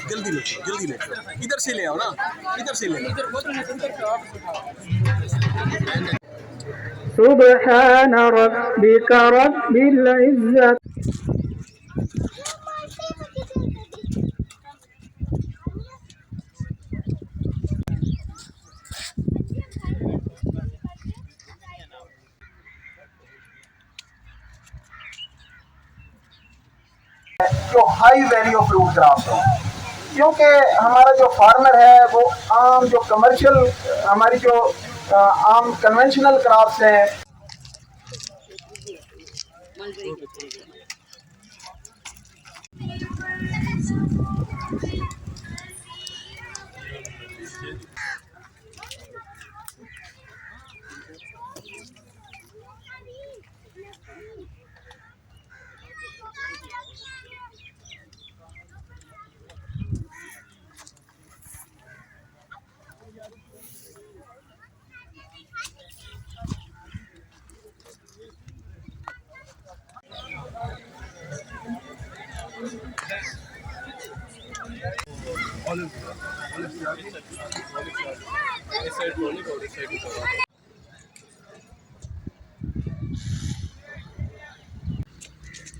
जल्दी लेके जल्दी लेके इधर से ले आओ ना, इधर से ले लो। सुब्हान रब्बिका रब्बिल इज्जत। जो हाई वैल्यू फ्रूट क्रॉप्स हो, क्योंकि हमारा जो फार्मर है वो आम जो कमर्शियल हमारी जो आम कन्वेंशनल क्रॉप्स हैं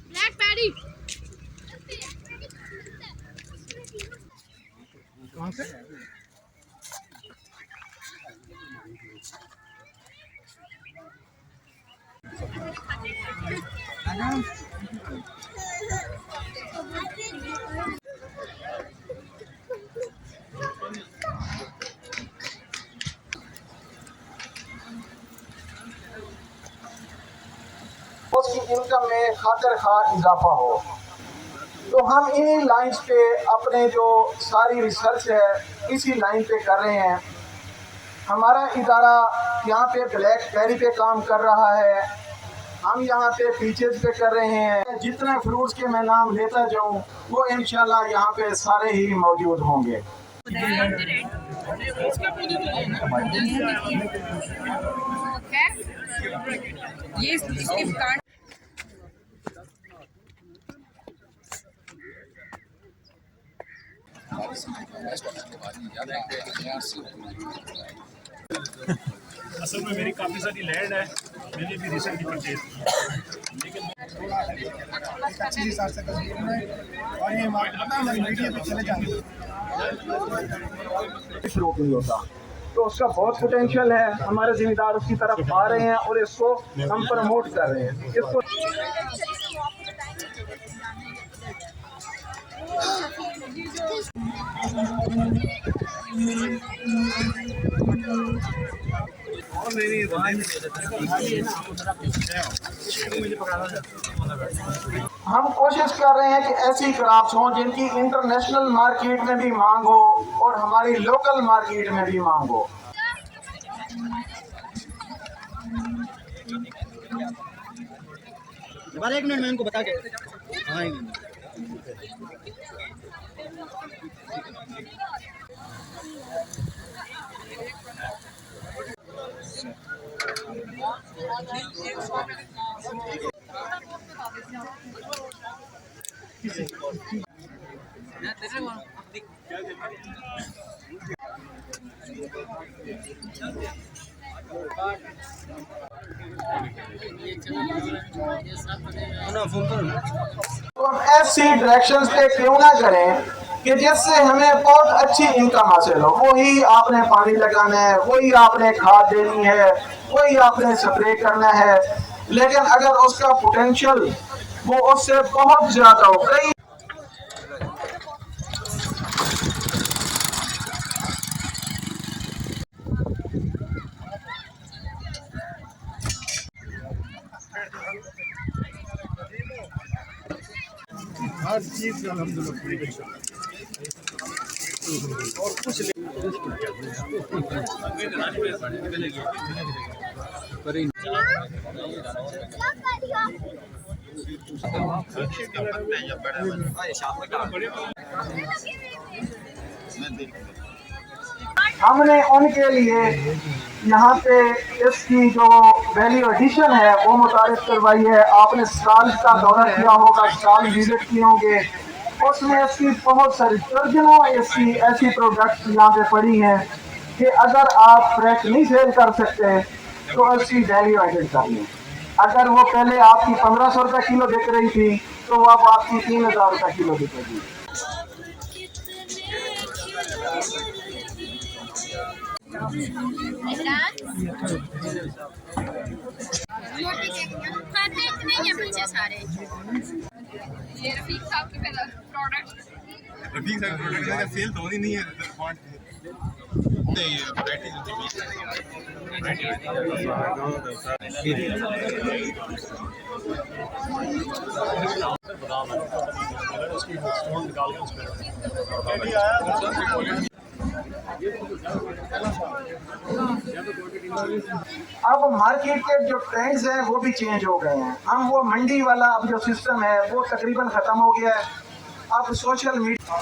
ब्लैकबेरी कहाँ से? उसकी इनकम में खातिर खा इजाफा हो। तो हम इन्हीं लाइंस पे अपने जो सारी रिसर्च है इसी लाइन पे कर रहे हैं। हमारा इदारा यहाँ पे ब्लैकबेरी पे काम कर रहा है, हम यहाँ पे पीचेस पे कर रहे हैं। जितने फ्रूट्स के मैं नाम लेता जाऊँ वो इंशाल्लाह यहाँ पे सारे ही मौजूद होंगे। ये इसके प्लांट असल में मेरी काफ़ी सारी लैंड है, मैंने भी रिसेंटली परचेज लेकिन और ये मीडिया पे चले जाएंगे शुरू नहीं होता, तो उसका बहुत पोटेंशियल है। हमारे जिम्मेदार उसकी तरफ आ रहे हैं और इसको हम प्रमोट कर रहे हैं। इसको हम कोशिश कर रहे हैं कि ऐसी क्रॉप्स हों जिनकी इंटरनेशनल मार्केट में भी मांग हो और हमारी लोकल मार्केट में भी मांग हो। एक मिनट मैं इनको बता के हाँ तो हम ऐसी डायरेक्शंस पे क्यों ना करें कि जिससे हमें बहुत अच्छी इनकम हासिल हो। वही आपने पानी लगाना है, वही आपने खाद देनी है, वही आपने स्प्रे करना है, लेकिन अगर उसका पोटेंशियल वो उससे बहुत ज्यादा हो। कई हर चीज़ अल्हम्दुलिल्लाह और कुछ हमने उनके लिए यहाँ पे इसकी जो वैल्यू एडिशन है वो मुतारिफ करवाई है। आपने स्टॉल का दौरा किया होगा, स्टॉल विजिट किए होंगे, उसमें इसकी बहुत सारी दर्जनों इसकी ऐसी प्रोडक्ट्स यहाँ पे पड़ी हैं कि अगर आप फ्रेश नहीं सेल कर सकते तो इसकी वैल्यू एडिड कर लें। अगर वो पहले आपकी 1500 रुपये किलो बिक रही थी तो वो अब आपकी 3000 रुपये किलो बिकेगी। खाते इतने ही हैं बच्चे सारे। ये रफीक साहब के प्रोडक्ट रफीक साहब प्रोडक्ट का सेल तो होनी नहीं है। अब मार्केट के जो ट्रेंड्स हैं वो भी चेंज हो गए हैं। हम वो मंडी वाला अब जो सिस्टम है वो तकरीबन ख़त्म हो गया है। अब सोशल मीडिया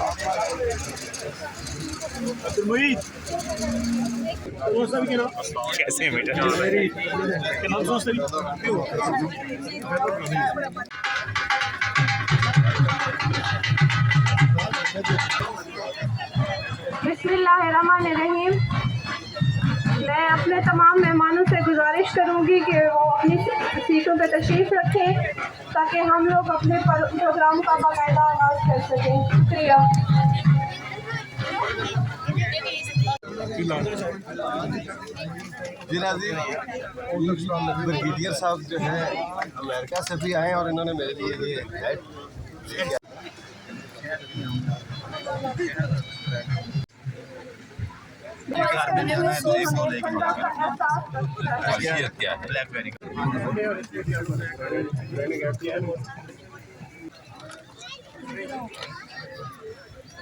कैसे बिस्मिल्लाहिर्रहमानिर्रहीम। मैं अपने तमाम मेहमानों से गुजारिश करूंगी कि वो अपनी सीटों पर तशरीफ़ रखें ताकि हम लोग अपने प्रोग्राम का बाकायदा आगाज़ कर सकें। शुक्रिया। जी नाज़रीन, ब्रिगेडियर साहब जो हैं अमेरिका से भी आए और इन्होंने मेरे लिए ये हैट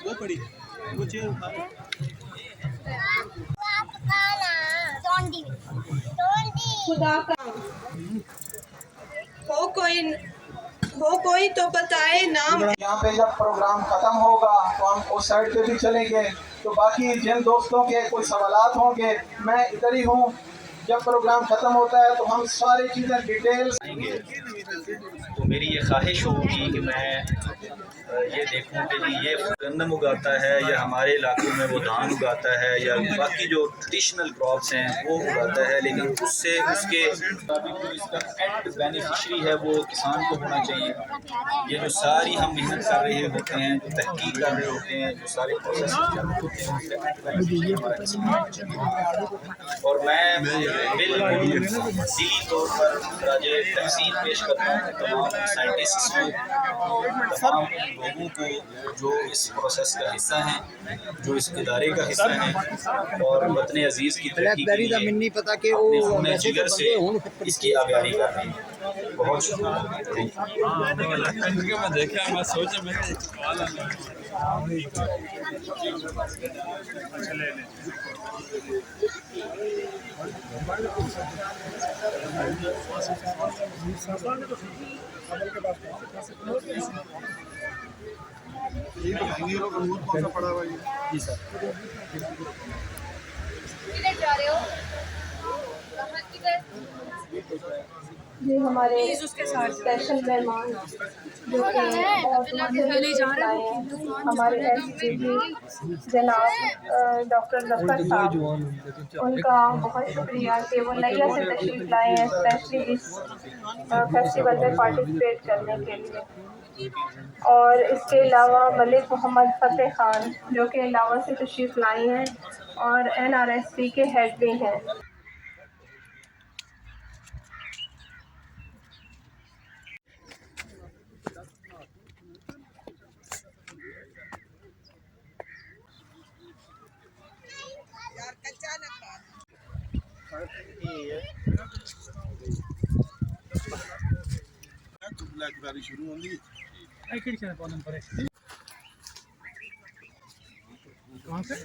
वो पड़ी वो चेयर उठा खुदा का हो कोई तो बताए नाम। यहाँ पे जब प्रोग्राम ख़त्म होगा तो हम उस साइड पे भी चलेंगे। तो बाकी जिन दोस्तों के कोई सवालात होंगे, मैं इधर ही हूँ। जब प्रोग्राम ख़त्म होता है तो हम सारी चीज़ें डिटेल्स। तो मेरी ये ख्वाहिश होगी कि मैं ये देखूं कि जी ये गंदम उगाता है या हमारे इलाकों में वो धान उगाता है या बाकी जो ट्रेडिशनल क्रॉप्स हैं वो उगाता है, लेकिन उससे उसके जो इसका एंड बेनिफिशरी है वो किसान को होना चाहिए। ये जो सारी हम मेहनत कर रहे होते हैं, जो तहकीक कर रहे होते हैं, जो सारे प्रोसेस होते हैं, हमारा किसान। और मैं बिल्कुल दिली तौर पर राजे तहसीन पेश करता हूँ तमाम साइंटिस्ट्स को, तमाम लोगों को जो इस प्रोसेस का हिस्सा हैं, जो इस इदारे का हिस्सा हैं और वतन अजीज़ की तरक्की के लिए अपने खून जिगर से इसकी आगाही कर रहे हैं। बहुत शुक्रिया। मैं देखा, मैं सोचा मैं पड़ा हुआ है। जी सर, किधर जा रहे हो? कहाँ किधर? ये हमारे स्पेशल मेहमान जो कि हमारे SGB जनाब डॉक्टर जफर साहब, उनका बहुत शुक्रिया कि वो नैया से तशरीफ़ लाए हैं स्पेशली इस फेस्टिवल में पार्टिसिपेट करने के लिए। और इसके अलावा मलिक मोहम्मद फ़तेह ख़ान जो कि लावा से तशरीफ़ लाए हैं और NRSP के हेड भी हैं। शुरू होंगी कहाँ से?